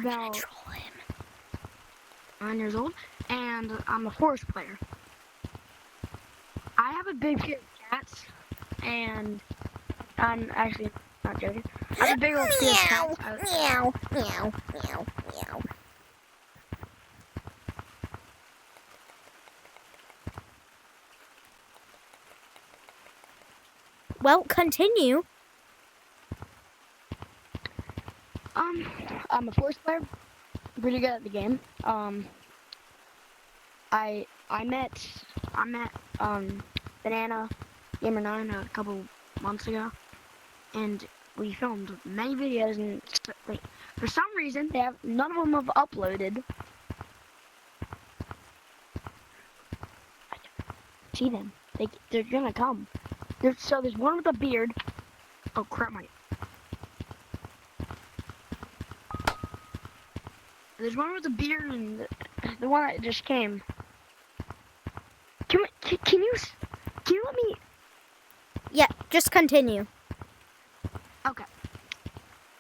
about 9 years old, and I'm a forest player. I have a big fear of cats, and I'm actually not joking. I have a big old fear of cats. Meow, meow, meow, meow. Well, continue. I'm a forest player. Pretty good at the game. I met Banana Gamer 9 a couple months ago, and we filmed many videos. And for some reason, none of them have uploaded. See them? They're gonna come. So there's one with a beard. Oh crap, there's one with a beard and the one that just came. Can you let me? Yeah, just continue. Okay.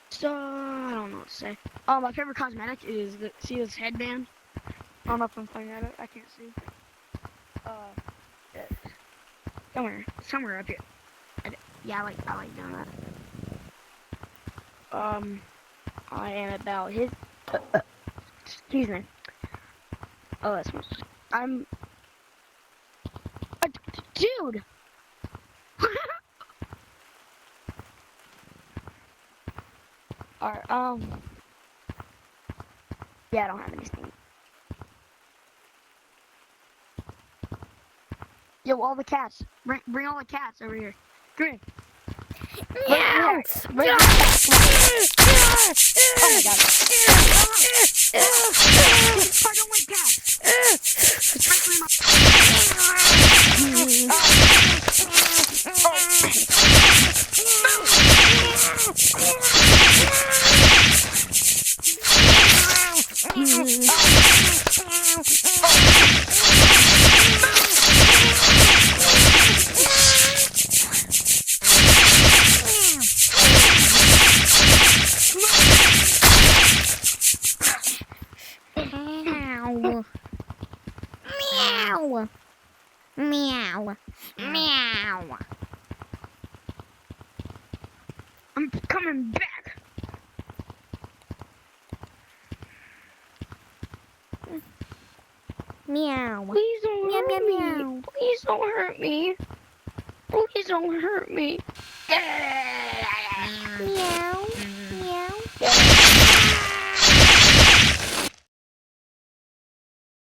So I don't know what to say. My favorite cosmetic is see this headband. I don't know if I'm pointing at it. I can't see. Somewhere up here. Yeah, I like doing that. I am about his. Excuse me. Oh, that's my. I'm. Dude. Alright. Yeah, I don't have anything. Yo, all the cats. Bring all the cats over here. Come here. Meow! Bring the cats. Oh my god. I don't like cats. Especially my. Meow. Meow. Meow. I'm coming back. Meow. Please don't Meow, hurt meow, me. meow. Please don't hurt me. Please don't hurt me. Meow.